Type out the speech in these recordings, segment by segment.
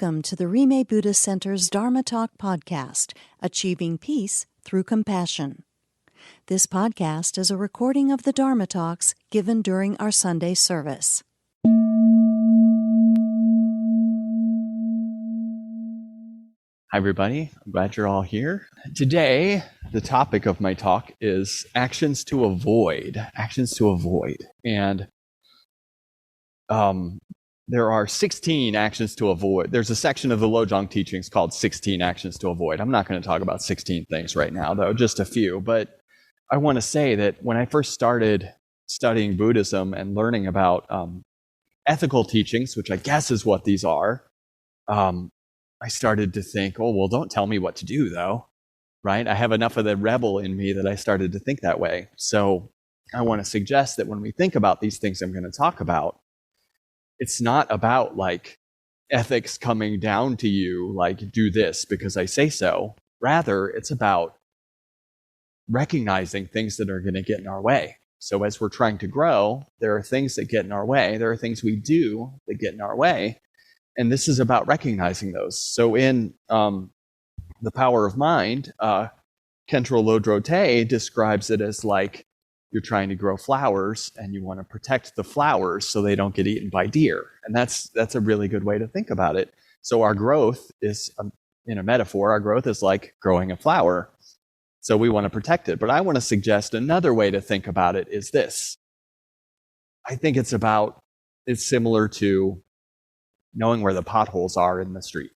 Welcome to the Rime Center's Dharma Talk podcast, Achieving Peace Through Compassion. This podcast is a recording of the Dharma Talks given during our Sunday service. Hi, everybody. I'm glad you're all here. Today, the topic of my talk is actions to avoid. Actions to avoid. And there are 16 actions to avoid. There's a section of the Lojong teachings called 16 actions to avoid. I'm not going to talk about 16 things right now, though, just a few. But I want to say that when I first started studying Buddhism and learning about ethical teachings, which I guess is what these are, I started to think, oh, well, don't tell me what to do, though, right? I have enough of the rebel in me that I started to think that way. So I want to suggest that when we think about these things I'm going to talk about, it's not about like ethics coming down to you, like do this because I say so. Rather, it's about recognizing things that are going to get in our way. So as we're trying to grow, there are things that get in our way. There are things we do that get in our way. And this is about recognizing those. So in The Power of Mind, Khentrul Lodro Te describes it as like you're trying to grow flowers and you want to protect the flowers so they don't get eaten by deer. And that's a really good way to think about it. So our growth is, in a metaphor, our growth is like growing a flower. So we want to protect it. But I want to suggest another way to think about it is this. I think it's similar to knowing where the potholes are in the street.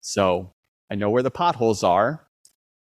So I know where the potholes are,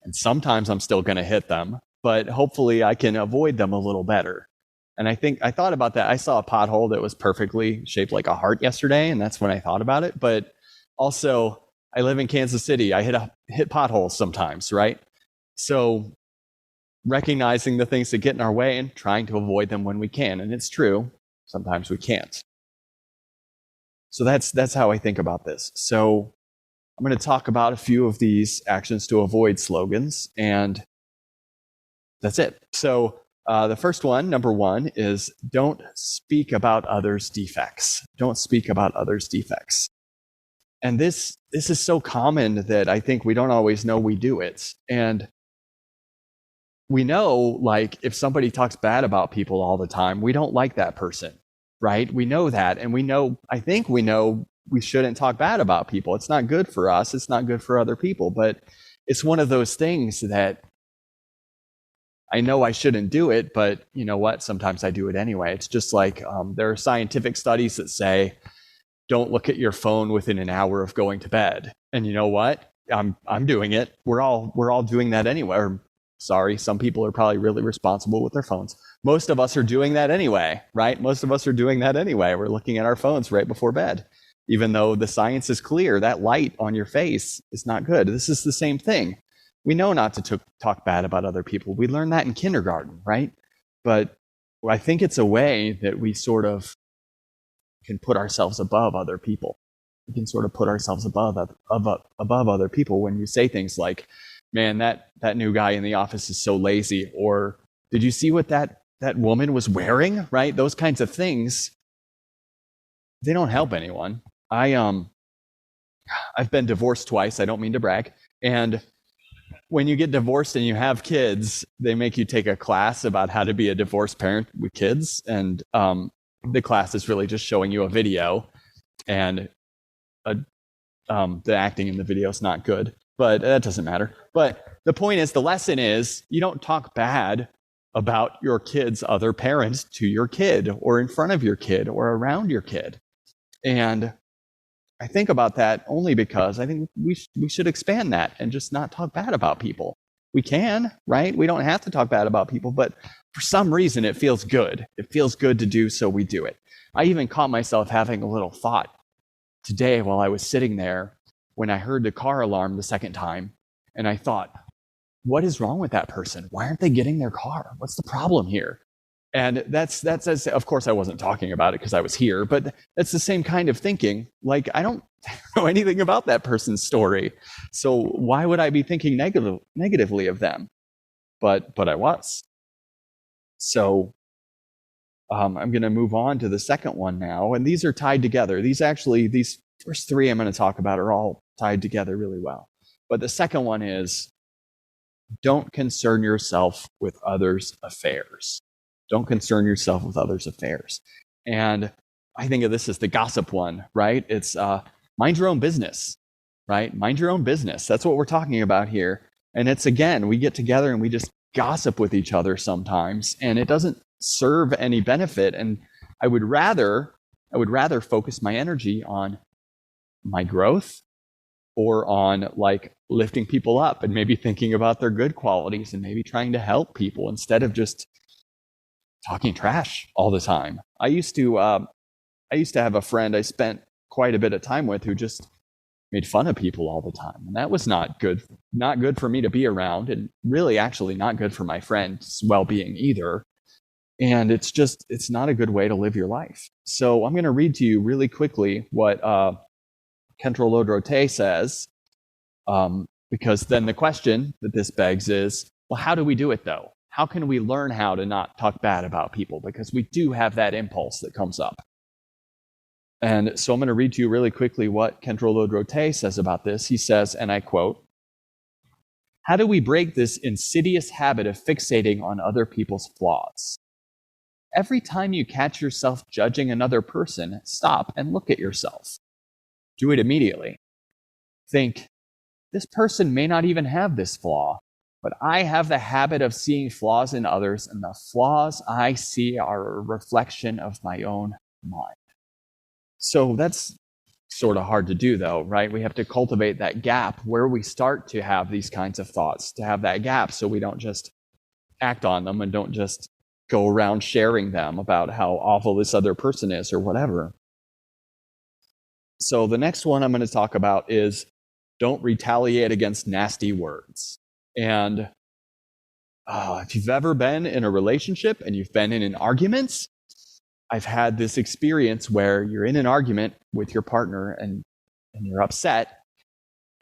and sometimes I'm still going to hit them, but hopefully I can avoid them a little better. And I thought about that. I saw a pothole that was perfectly shaped like a heart yesterday, and that's when I thought about it. But also, I live in Kansas City. I hit potholes sometimes, right? So recognizing the things that get in our way and trying to avoid them when we can. And it's true, sometimes we can't. So that's how I think about this. So I'm going to talk about a few of these actions to avoid slogans, and that's it. So the first one, number one, is don't speak about others' defects. Don't speak about others' defects. And this is so common that I think we don't always know we do it. And we know, like, if somebody talks bad about people all the time, we don't like that person. Right? We know that. And I think we know we shouldn't talk bad about people. It's not good for us. It's not good for other people. But it's one of those things that I know I shouldn't do it, but you know what? Sometimes I do it anyway. It's just like there are scientific studies that say, don't look at your phone within an hour of going to bed. And you know what? I'm doing it. We're all doing that anyway. Sorry, some people are probably really responsible with their phones. Most of us are doing that anyway, right? Most of us are doing that anyway. We're looking at our phones right before bed. Even though the science is clear, that light on your face is not good. This is the same thing. We know not to talk bad about other people. We learned that in kindergarten, right? But I think it's a way that we sort of can put ourselves above other people. We can sort of put ourselves above other people when you say things like, man, that new guy in the office is so lazy. Or did you see what that woman was wearing? Right? Those kinds of things, they don't help anyone. I've been divorced twice. I don't mean to brag. And when you get divorced and you have kids, they make you take a class about how to be a divorced parent with kids. And the class is really just showing you a video, and the acting in the video is not good. But that doesn't matter. But the point is, the lesson is, you don't talk bad about your kid's other parents to your kid or in front of your kid or around your kid. And I think about that only because I think we should expand that and just not talk bad about people. We can, right? We don't have to talk bad about people, but for some reason it feels good. It feels good to do, so we do it. I even caught myself having a little thought today while I was sitting there when I heard the car alarm the second time, and I thought, what is wrong with that person? Why aren't they getting their car? What's the problem here? And that's of course I wasn't talking about it because I was here, but that's the same kind of thinking. Like, I don't know anything about that person's story, so why would I be thinking negatively of them? But I was. So I'm going to move on to the second one now, and these are tied together. These first three I'm going to talk about are all tied together really well. But the second one is, don't concern yourself with others' affairs. Don't concern yourself with others' affairs. And I think of this as the gossip one, right? It's mind your own business, right? Mind your own business. That's what we're talking about here. And it's, again, we get together and we just gossip with each other sometimes, and it doesn't serve any benefit. And I would rather focus my energy on my growth, or on like lifting people up and maybe thinking about their good qualities and maybe trying to help people instead of just talking trash all the time. I used to have a friend I spent quite a bit of time with who just made fun of people all the time. And that was not good for me to be around, and really actually not good for my friend's well-being either. And it's not a good way to live your life. So I'm going to read to you really quickly what Kentrol Lodrote says, because then the question that this begs is, well, how do we do it though? How can we learn how to not talk bad about people? Because we do have that impulse that comes up. And so I'm going to read to you really quickly what Kentrol Lodrote says about this. He says, and I quote, "How do we break this insidious habit of fixating on other people's flaws? Every time you catch yourself judging another person, stop and look at yourself. Do it immediately. Think, this person may not even have this flaw, but I have the habit of seeing flaws in others, and the flaws I see are a reflection of my own mind." So that's sort of hard to do though, right? We have to cultivate that gap where we start to have these kinds of thoughts, to have that gap so we don't just act on them and don't just go around sharing them about how awful this other person is or whatever. So the next one I'm going to talk about is, don't retaliate against nasty words. And if you've ever been in a relationship and you've been in an argument, I've had this experience where you're in an argument with your partner and you're upset,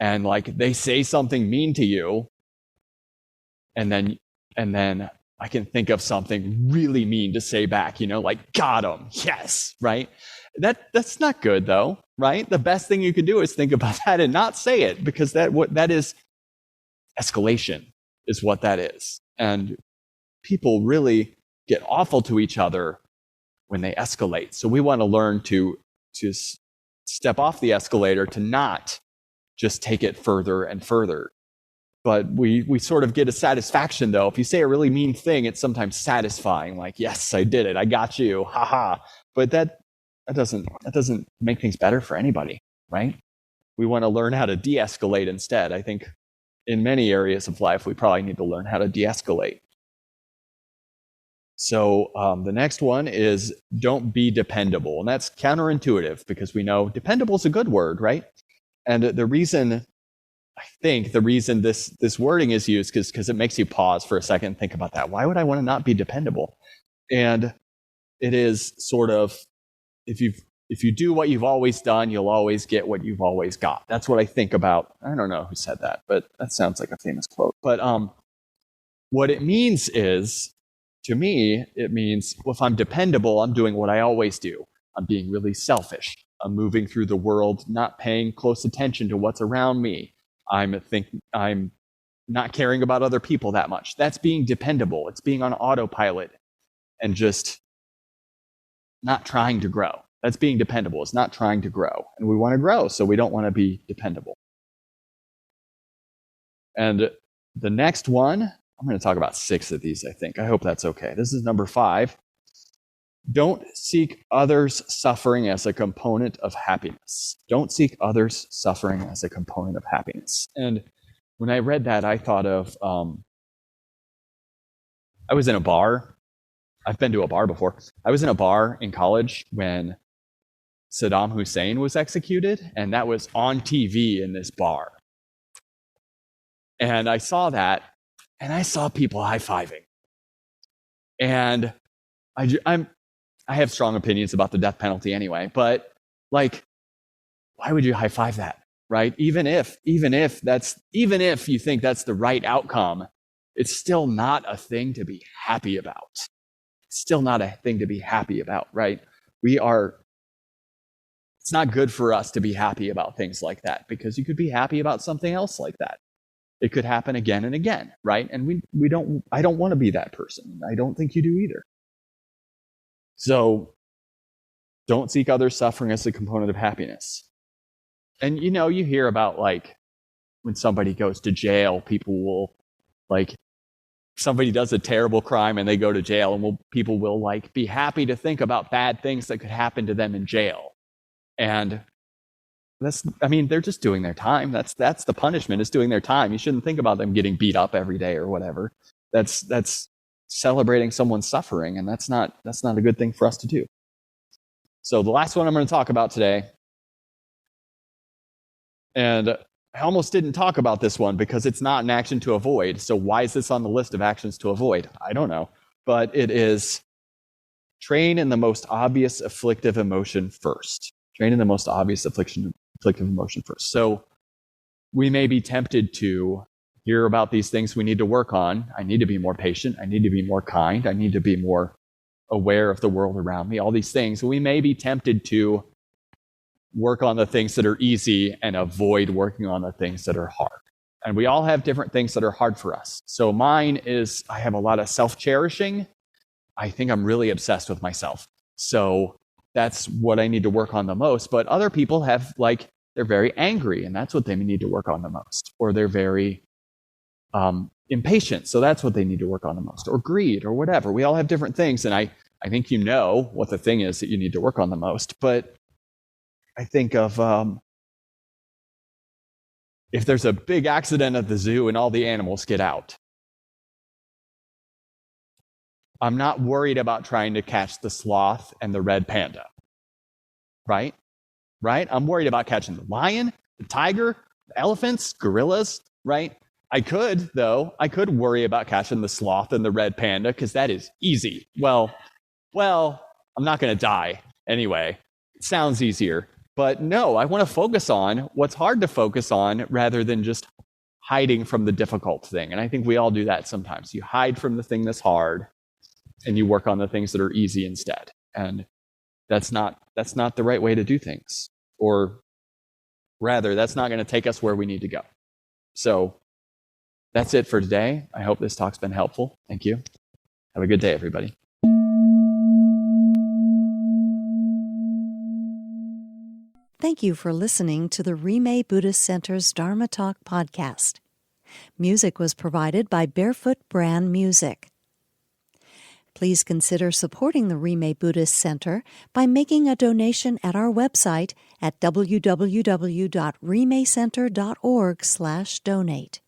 and like they say something mean to you, and then I can think of something really mean to say back, like, got him, yes, right? That's not good though, right? The best thing you can do is think about that and not say it, because that is escalation, is what that is. And people really get awful to each other when they escalate. So we want to learn to step off the escalator, to not just take it further and further. But we sort of get a satisfaction though. If you say a really mean thing, it's sometimes satisfying, like, yes, I did it, I got you, haha. But that doesn't make things better for anybody, right? We want to learn how to de-escalate instead. I think in many areas of life, we probably need to learn how to de-escalate. So the next one is, don't be dependable. And that's counterintuitive, because we know dependable is a good word, right? And the reason this wording is used is because it makes you pause for a second and think about that. Why would I want to not be dependable? And it is sort of, if you do what you've always done, you'll always get what you've always got. That's what I think about. I don't know who said that, but that sounds like a famous quote. But what it means is, to me, it means, well, if I'm dependable, I'm doing what I always do. I'm being really selfish. I'm moving through the world, not paying close attention to what's around me. I'm not caring about other people that much. That's being dependable. It's being on autopilot and just not trying to grow. That's being dependable. It's not trying to grow. And we want to grow, so we don't want to be dependable. And the next one, I'm going to talk about 6 of these, I think. I hope that's okay. This is number 5. Don't seek others' suffering as a component of happiness. Don't seek others' suffering as a component of happiness. And when I read that, I thought of, I was in a bar. I've been to a bar before. I was in a bar in college when Saddam Hussein was executed, and that was on TV in this bar. And I saw that, and I saw people high-fiving. And I have strong opinions about the death penalty anyway, but like, why would you high-five that, right? Even if you think that's the right outcome, it's still not a thing to be happy about. It's still not a thing to be happy about, right? It's It's not good for us to be happy about things like that, because you could be happy about something else like that. It could happen again and again, right? And I don't want to be that person. I don't think you do either. So don't seek other suffering as a component of happiness. And you hear about like when somebody goes to jail, people will like, somebody does a terrible crime and they go to jail, and people will like be happy to think about bad things that could happen to them in jail. And they're just doing their time. That's the punishment, is doing their time. You shouldn't think about them getting beat up every day or whatever. That's celebrating someone's suffering, and that's not a good thing for us to do. So the last one I'm going to talk about today, and I almost didn't talk about this one because it's not an action to avoid. So why is this on the list of actions to avoid? I don't know. But it is train in the most obvious afflictive emotion first. Train in the most obvious afflictive emotion first. So we may be tempted to hear about these things we need to work on. I need to be more patient. I need to be more kind. I need to be more aware of the world around me. All these things. We may be tempted to work on the things that are easy and avoid working on the things that are hard. And we all have different things that are hard for us. So mine is, I have a lot of self-cherishing. I think I'm really obsessed with myself. So that's what I need to work on the most. But other people have, like, they're very angry, and that's what they need to work on the most. Or they're very impatient, so that's what they need to work on the most. Or greed, or whatever. We all have different things, and I think you know what the thing is that you need to work on the most. But I think of if there's a big accident at the zoo and all the animals get out, I'm not worried about trying to catch the sloth and the red panda, right? I'm worried about catching the lion, the tiger, the elephants, gorillas, right? I could worry about catching the sloth and the red panda because that is easy. Well, I'm not going to die anyway. It sounds easier. But no, I want to focus on what's hard to focus on rather than just hiding from the difficult thing. And I think we all do that sometimes. You hide from the thing that's hard and you work on the things that are easy instead. And that's not the right way to do things. Or rather, that's not going to take us where we need to go. So that's it for today. I hope this talk's been helpful. Thank you. Have a good day, everybody. Thank you for listening to the Rime Buddhist Center's Dharma Talk podcast. Music was provided by Barefoot Brand Music. Please consider supporting the Rime Buddhist Center by making a donation at our website at www.rimecenter.org/donate.